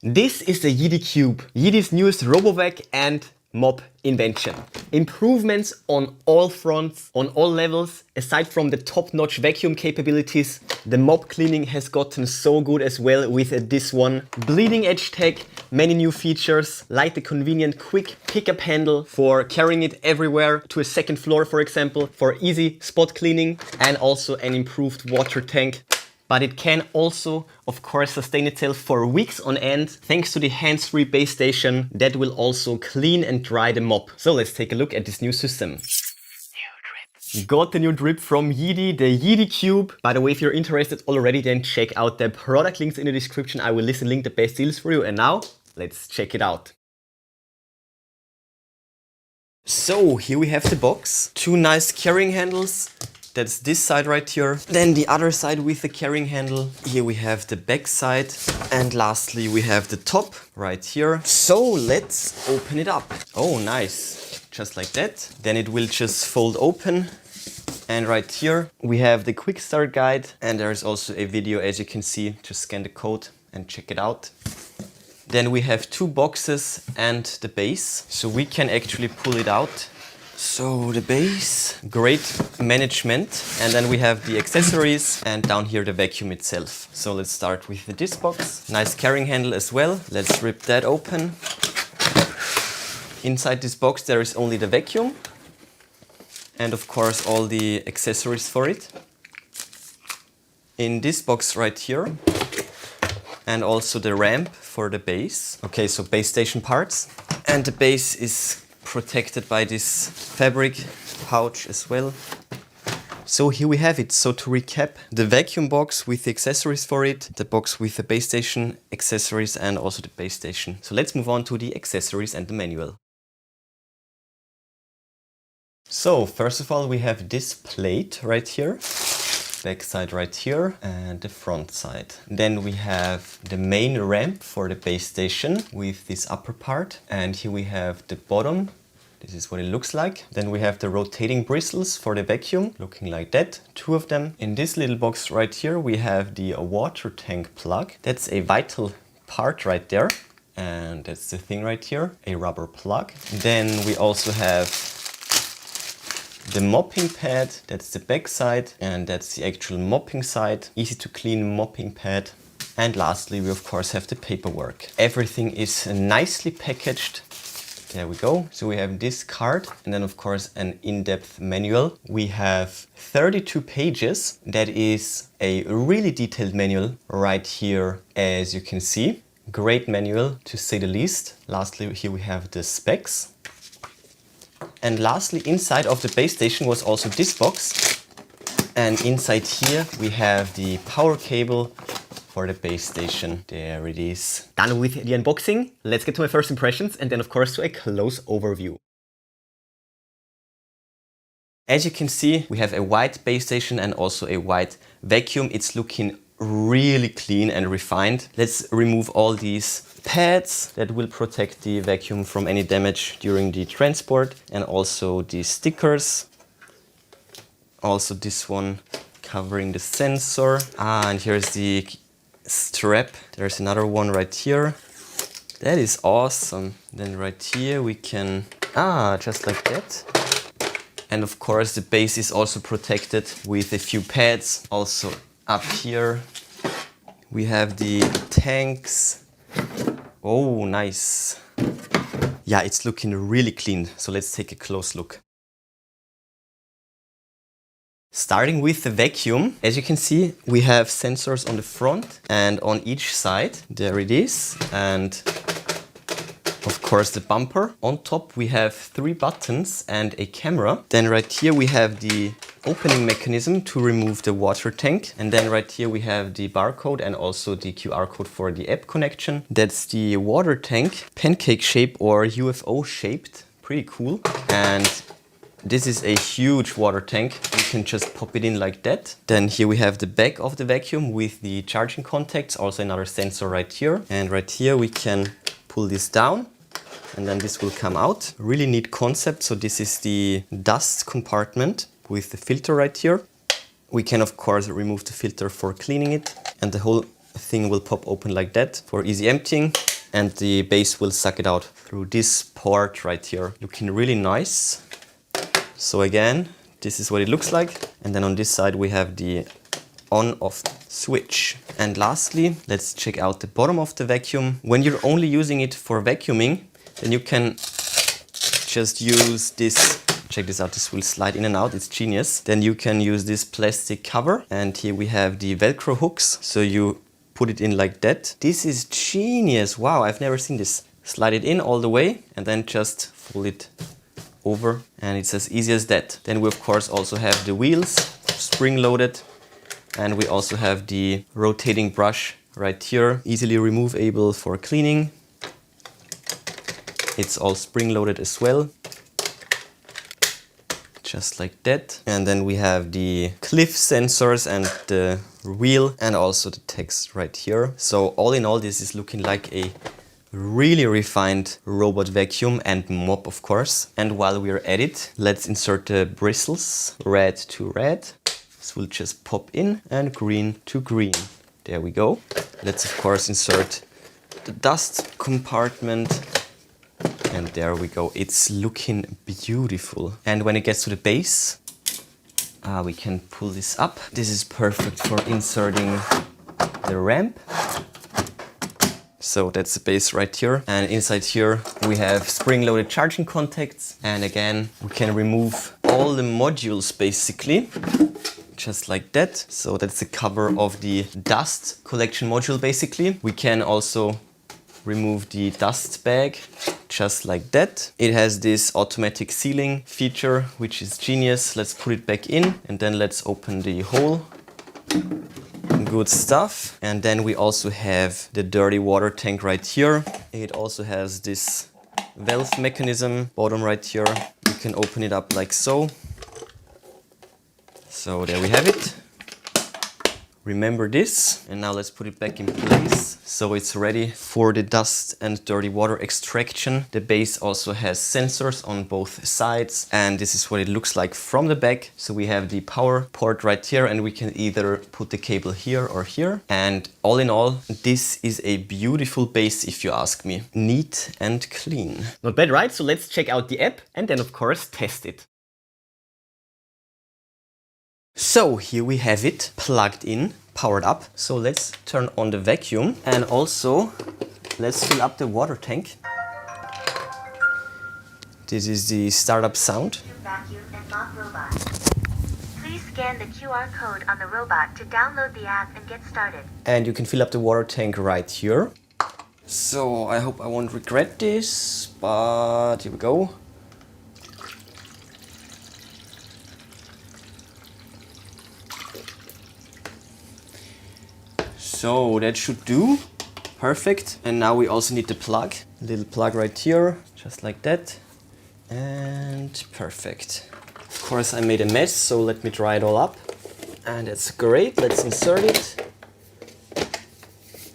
This is the Yeedi Cube, Yeedi's newest RoboVac and mop invention. Improvements on all fronts, on all levels. Aside from the top-notch vacuum capabilities, the mop cleaning has gotten so good as well with this one. Bleeding edge tech, many new features, like the convenient quick pickup handle for carrying it everywhere to a second floor, for example, for easy spot cleaning, and also an improved water tank. But it can also, of course, sustain itself for weeks on end thanks to the hands-free base station that will also clean and dry the mop. So let's take a look at this new system. Got the new drip from Yeedi, the Yeedi Cube. By the way, if you're interested already, then check out the product links in the description. I will link the best deals for you. And now, let's check it out. So here we have the box. Two nice carrying handles. That's this side right here. Then the other side with the carrying handle. Here we have the back side. And lastly, we have the top right here. So let's open it up. Oh, nice. Just like that. Then it will just fold open. And right here we have the quick start guide. And there is also a video, as you can see. Just scan the code and check it out. Then we have two boxes and the base. So we can actually pull it out. So the base, great management, and then we have the accessories and down here the vacuum itself. So let's start with the disc box. Nice carrying handle as well. Let's rip that open. Inside this box there is only the vacuum and of course all the accessories for it. In this box right here and also the ramp for the base. Okay, so base station parts, and the base is protected by this fabric pouch as well. So here we have it. So to recap, the vacuum box with the accessories for it, the box with the base station accessories and also the base station. So let's move on to the accessories and the manual. So first of all we have this plate right here, back side right here and the front side. Then we have the main ramp for the base station with this upper part, and here we have the bottom. This is what it looks like. Then we have the rotating bristles for the vacuum, looking like that, two of them. In this little box right here we have the water tank plug. That's a vital part right there, and that's the thing right here, a rubber plug. Then we also have the mopping pad, that's the back side, and that's the actual mopping side. Easy to clean mopping pad. And lastly, we of course have the paperwork. Everything is nicely packaged. There we go. So we have this card and then of course an in-depth manual. We have 32 pages. That is a really detailed manual right here, as you can see. Great manual to say the least. Lastly, here we have the specs. And lastly, inside of the base station was also this box. And inside here we have the power cable for the base station. There it is. Done with the unboxing. Let's get to my first impressions and then of course to a close overview. As you can see, we have a white base station and also a white vacuum. It's looking really clean and refined. Let's remove all these pads that will protect the vacuum from any damage during the transport, and also these stickers. Also this one covering the sensor. And here's the strap. There's another one right here. That is awesome. Then right here we can, just like that. And of course the base is also protected with a few pads. Also up here we have the tanks. Oh, nice. Yeah, it's looking really clean. So let's take a close look. Starting with the vacuum, as you can see, we have sensors on the front and on each side. There it is. And of course the bumper. On top we have 3 buttons and a camera. Then right here we have the opening mechanism to remove the water tank. And then right here we have the barcode and also the QR code for the app connection. That's the water tank, pancake shape or UFO shaped. Pretty cool. And this is a huge water tank. You can just pop it in like that. Then here we have the back of the vacuum with the charging contacts. Also another sensor right here. And right here we can pull this down and then this will come out. Really neat concept. So this is the dust compartment with the filter right here. We can of course remove the filter for cleaning it, and the whole thing will pop open like that for easy emptying. and the base will suck it out through this port right here. Looking really nice. So again, this is what it looks like. And then on this side we have the on-off switch. And lastly, let's check out the bottom of the vacuum. When you're only using it for vacuuming, then you can just use this. Check this out, this will slide in and out, it's genius. Then you can use this plastic cover, and here we have the Velcro hooks, so you put it in like that. This is genius, wow, I've never seen this. Slide it in all the way and then just fold it over, and it's as easy as that. Then we of course also have the wheels, spring-loaded, and we also have the rotating brush right here, easily removable for cleaning. It's all spring-loaded as well. Just like that. And then we have the cliff sensors and the wheel and also the text right here. So all in all, this is looking like a really refined robot vacuum and mop, of course. And while we're at it, let's insert the bristles, red to red. This will just pop in, and green to green. There we go. Let's of course insert the dust compartment. And there we go, it's looking beautiful. And when it gets to the base, we can pull this up. This is perfect for inserting the ramp. So that's the base right here. And inside here we have spring-loaded charging contacts. And again, we can remove all the modules basically, just like that. So that's the cover of the dust collection module basically. We can also remove the dust bag, just like that. It has this automatic sealing feature, which is genius. Let's put it back in, and then let's open the hole. Good stuff. And then we also have the dirty water tank right here. It also has this valve mechanism, bottom right here. You can open it up like so. So there we have it. Remember this, and now let's put it back in place so it's ready for the dust and dirty water extraction. The base also has sensors on both sides, and this is what it looks like from the back. So we have the power port right here, and we can either put the cable here or here. And all in all, this is a beautiful base if you ask me. Neat and clean. Not bad, right? So let's check out the app and then of course test it. So here we have it plugged in, powered up. So let's turn on the vacuum, and also let's fill up the water tank. This is the startup sound. Vacuum and mop robot. Please scan the QR code on the robot to download the app and get started. And you can fill up the water tank right here. So I hope I won't regret this, but here we go. So that should do. Perfect. And now we also need the plug. A little plug right here, just like that. And perfect. Of course I made a mess, so let me dry it all up. And that's great. Let's insert it.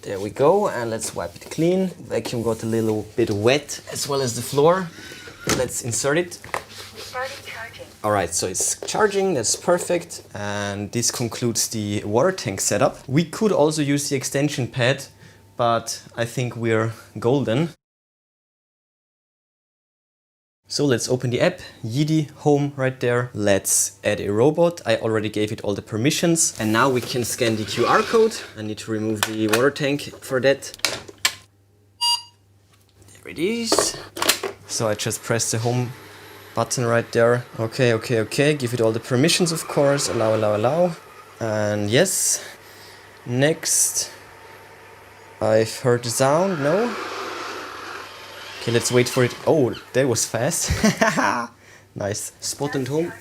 There we go. And let's wipe it clean. Vacuum got a little bit wet, as well as the floor. Let's insert it. Alright, so it's charging, that's perfect. And this concludes the water tank setup. We could also use the extension pad, but I think we're golden. So let's open the app, Yeedi Home right there. Let's add a robot. I already gave it all the permissions. And now we can scan the QR code. I need to remove the water tank for that. There it is. So I just press the home button right there. Okay, give it all the permissions, of course. Allow. And yes. Next. I've heard the sound, no? Okay, let's wait for it. Oh, that was fast. Nice. Spot and home.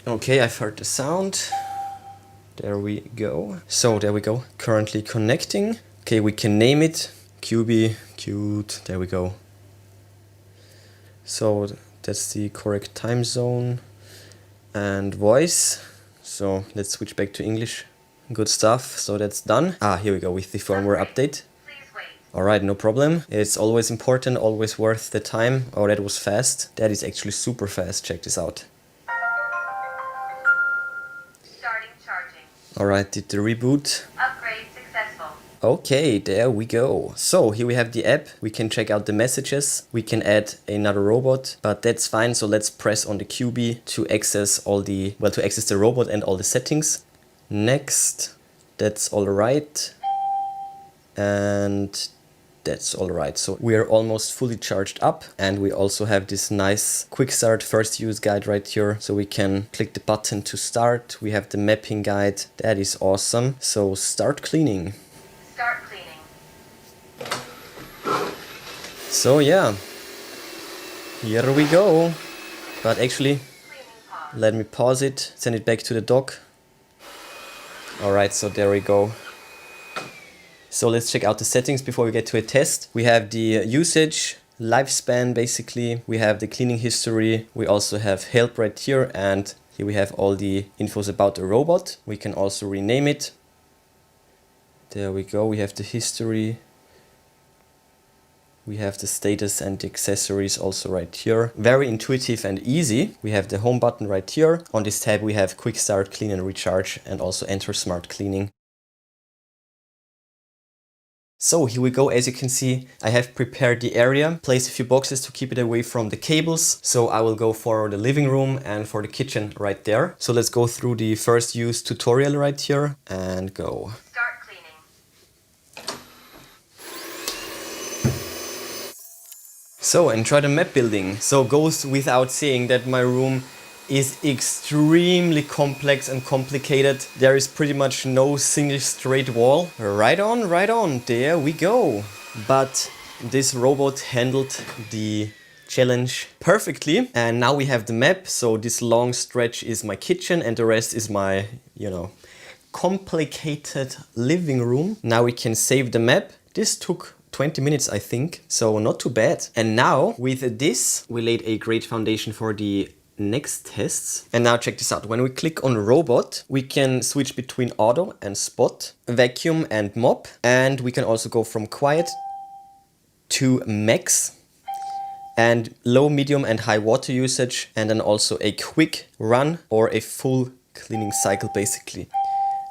Okay, I've heard the sound. There we go. So, there we go. Currently connecting. Okay, we can name it. QB, cute. There we go. So that's the correct time zone and voice. So let's switch back to English. Good stuff. So that's done. Here we go with the firmware update. Alright, no problem. It's always important, always worth the time. Oh, that was fast. That is actually super fast. Check this out. Starting charging. Alright, did the reboot. Upgrade successful. Okay, there we go. So here we have the app. We can check out the messages. We can add another robot, but that's fine. So let's press on the QB to access to access the robot and all the settings. Next, that's all right. And that's all right. So we are almost fully charged up, and we also have this nice quick start first use guide right here. So we can click the button to start. We have the mapping guide. That is awesome. So start cleaning. Start cleaning. So yeah, here we go. But actually, let me pause it, send it back to the dock. All right, so there we go. So let's check out the settings before we get to a test. We have the usage, lifespan basically. We have the cleaning history. We also have help right here, and here we have all the infos about the robot. We can also rename it. There we go. We have the history. We have the status and the accessories also right here. Very intuitive and easy. We have the home button right here. On this tab we have quick start, clean and recharge, and also enter smart cleaning. So here we go. As you can see, I have prepared the area, placed a few boxes to keep it away from the cables. So I will go for the living room and for the kitchen right there. So let's go through the first use tutorial right here and go. Start cleaning. So, and try the map building. So goes without saying that my room is extremely complex and complicated. There is pretty much no single straight wall. Right on, there we go. But this robot handled the challenge perfectly. And now we have the map. So this long stretch is my kitchen and the rest is my, complicated living room. Now we can save the map. This took 20 minutes, I think, so not too bad. And now with this, we laid a great foundation for the next tests. And now check this out. When we click on robot, we can switch between auto and spot, vacuum and mop, and we can also go from quiet to max, and low, medium and high water usage, and then also a quick run or a full cleaning cycle basically.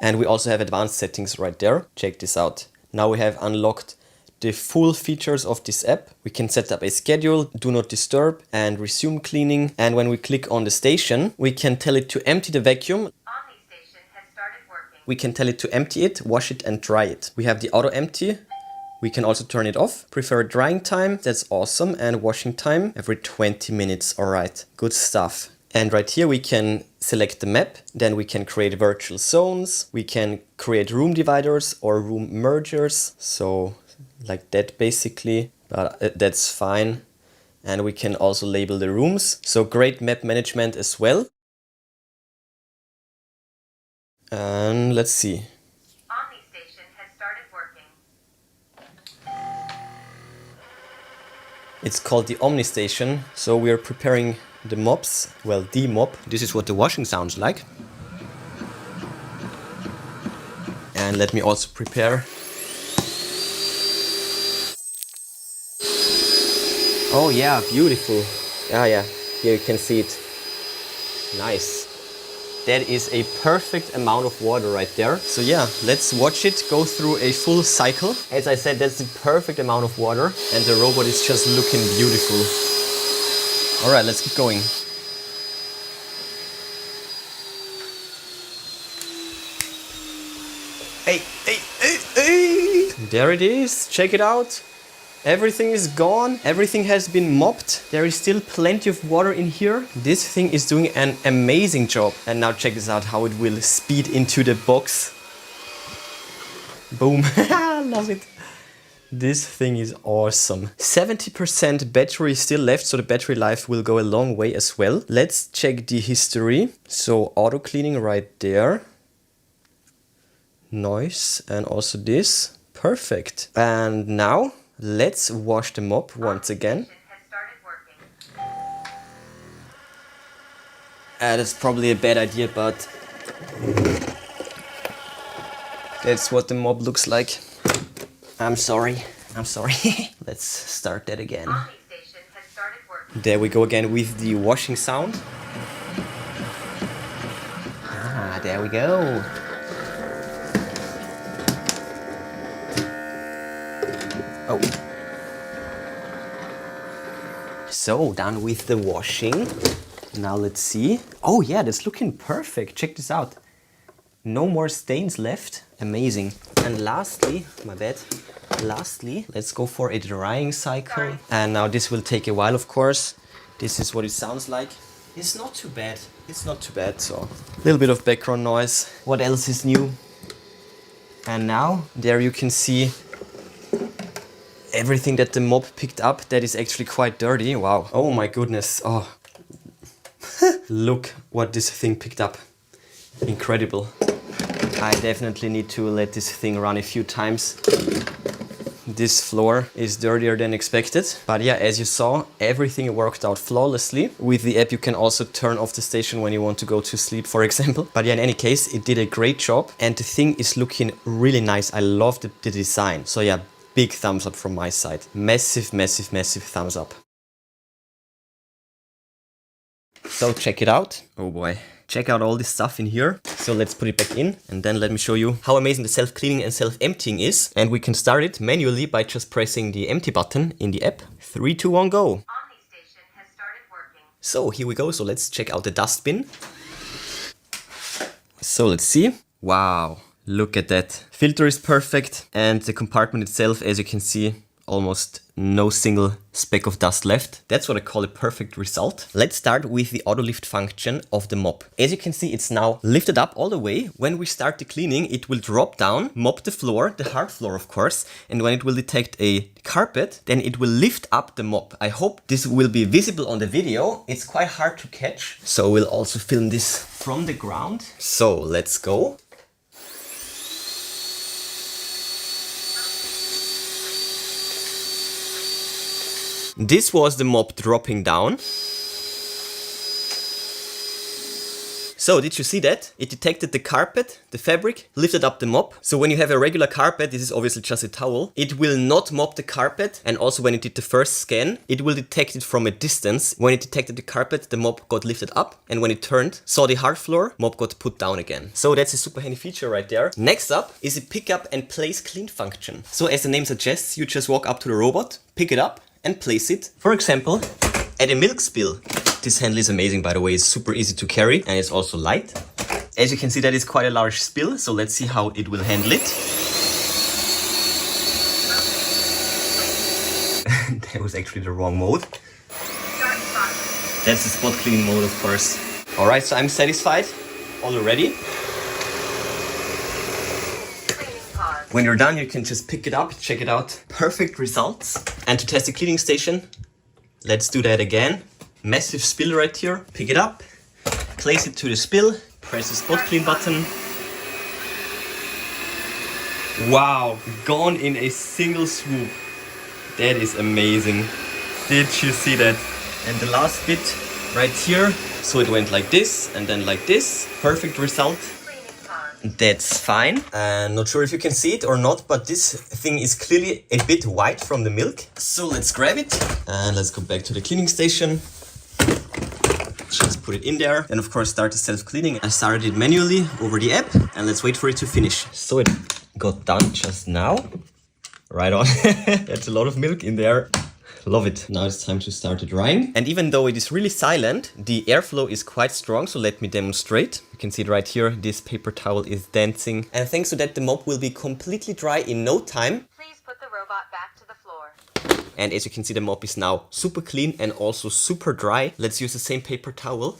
And we also have advanced settings right there. Check this out. Now we have unlocked the full features of this app. We can set up a schedule, do not disturb, and resume cleaning. And when we click on the station, we can tell it to empty the vacuum. OmniStation has started working. We can tell it to empty it, wash it, and dry it. We have the auto empty. We can also turn it off. Prefer drying time, that's awesome, and washing time every 20 minutes. All right, good stuff. And right here we can select the map, then we can create virtual zones, we can create room dividers or room mergers, so like that basically, but that's fine. And we can also label the rooms, so great map management as well. And let's see. OmniStation has started working. It's called the OmniStation, so we are preparing the mops, well, the mop. This is what the washing sounds like. And let me also prepare. Oh yeah, beautiful. Yeah, here you can see it. Nice. That is a perfect amount of water right there. So yeah, let's watch it go through a full cycle. As I said, that's the perfect amount of water, and the robot is just looking beautiful. All right, let's keep going. Hey. There it is, check it out. Everything is gone, everything has been mopped. There is still plenty of water in here. This thing is doing an amazing job. And now check this out, how it will speed into the box. Boom, love it. This thing is awesome. 70% battery still left, so the battery life will go a long way as well. Let's check the history. So auto cleaning right there. Nice, and also this, perfect. And now let's wash the mop once again. That's probably a bad idea, but that's what the mop looks like. I'm sorry. Let's start that again. There we go again with the washing sound. There we go. Oh. So, done with the washing. Now let's see. Oh yeah, that's looking perfect. Check this out. No more stains left. Amazing. And lastly, my bad. Lastly, let's go for a drying cycle. And now this will take a while, of course. This is what it sounds like. It's not too bad. It's not too bad, so a little bit of background noise. What else is new? And now, there you can see everything that the mop picked up that is actually quite dirty. Wow. Oh my goodness. Oh. Look what this thing picked up. Incredible. I definitely need to let this thing run a few times. This floor is dirtier than expected. But yeah, as you saw, everything worked out flawlessly. With the app, you can also turn off the station when you want to go to sleep, for example. But yeah, in any case, it did a great job. And the thing is looking really nice. I love the design. So yeah, big thumbs up from my side. Massive, massive, massive thumbs up. So check it out. Oh boy. Check out all this stuff in here. So let's put it back in and then let me show you how amazing the self-cleaning and self-emptying is. And we can start it manually by just pressing the empty button in the app. 3, 2, 1, go. OmniStation has started working. So here we go. So let's check out the dustbin. So let's see. Wow, look at that. Filter is perfect and the compartment itself, as you can see, almost no single speck of dust left. That's what I call a perfect result. Let's start with the auto lift function of the mop. As you can see, it's now lifted up all the way. When we start the cleaning, it will drop down, mop the floor, the hard floor of course, and when it will detect a carpet, then it will lift up the mop. I hope this will be visible on the video. It's quite hard to catch, so we'll also film this from the ground. So let's go. This was the mop dropping down. So did you see that? It detected the carpet, the fabric, lifted up the mop. So when you have a regular carpet, this is obviously just a towel, it will not mop the carpet. And also when it did the first scan, it will detect it from a distance. When it detected the carpet, the mop got lifted up. And when it turned, saw the hard floor, mop got put down again. So that's a super handy feature right there. Next up is a pick up and place clean function. So as the name suggests, you just walk up to the robot, pick it up, and place it, for example, at a milk spill. This handle is amazing, by the way. It's super easy to carry and it's also light. As you can see, that is quite a large spill, so let's see how it will handle it. That was actually the wrong mode. That's the spot cleaning mode, of course. Alright, so I'm satisfied. All ready. When you're done, you can just pick it up, check it out. Perfect results. And to test the cleaning station, let's do that again. Massive spill right here. Pick it up, place it to the spill, press the spot clean button. Wow, gone in a single swoop. That is amazing. Did you see that? And the last bit right here. So it went like this and then like this. Perfect result. That's fine. Not sure if you can see it or not, but this thing is clearly a bit white from the milk. So let's grab it and let's go back to the cleaning station. Just put it in there and of course start the self-cleaning. I started it manually over the app and let's wait for it to finish. So it got done just now. Right on. That's a lot of milk in there. Love it. Now it's time to start the drying. And even though it is really silent, the airflow is quite strong. So let me demonstrate. You can see it right here. This paper towel is dancing. And thanks to that, the mop will be completely dry in no time. Please put the robot back to the floor. And as you can see, the mop is now super clean and also super dry. Let's use the same paper towel.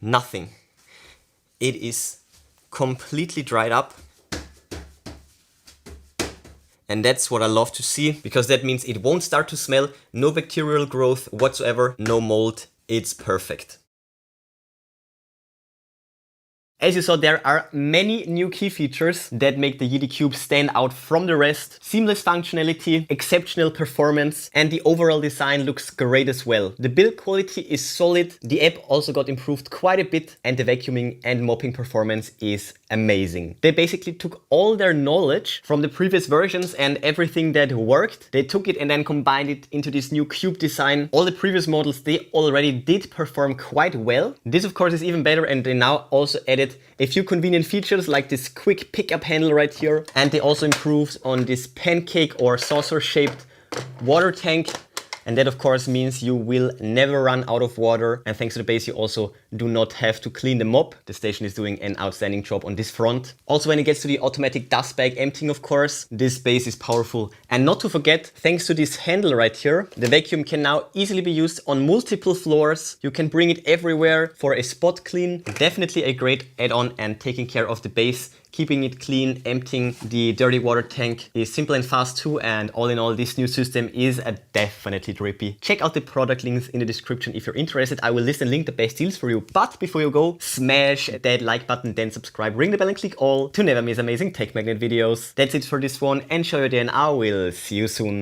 Nothing. It is completely dried up. And that's what I love to see, because that means it won't start to smell, no bacterial growth whatsoever, no mold. It's perfect. As you saw, there are many new key features that make the Yeedi Cube stand out from the rest. Seamless functionality, exceptional performance, and the overall design looks great as well. The build quality is solid, the app also got improved quite a bit, and the vacuuming and mopping performance is amazing. They basically took all their knowledge from the previous versions and everything that worked. They took it and then combined it into this new cube design. All the previous models, they already did perform quite well. This of course is even better, and they now also added added a few convenient features like this quick pickup handle right here. And they also improved on this pancake or saucer shaped water tank. And that of course means you will never run out of water. And thanks to the base, you also do not have to clean the mop. The station is doing an outstanding job on this front. Also, when it gets to the automatic dust bag emptying, of course, this base is powerful. And not to forget, thanks to this handle right here, the vacuum can now easily be used on multiple floors. You can bring it everywhere for a spot clean. Definitely a great add-on and taking care of the base. Keeping it clean, emptying the dirty water tank is simple and fast too, and all in all, this new system is definitely drippy. Check out the product links in the description if you're interested. I will list and link the best deals for you. But before you go, smash that like button, then subscribe, ring the bell and click all to never miss amazing tech magnet videos. That's it for this one. Enjoy your day and I will see you soon.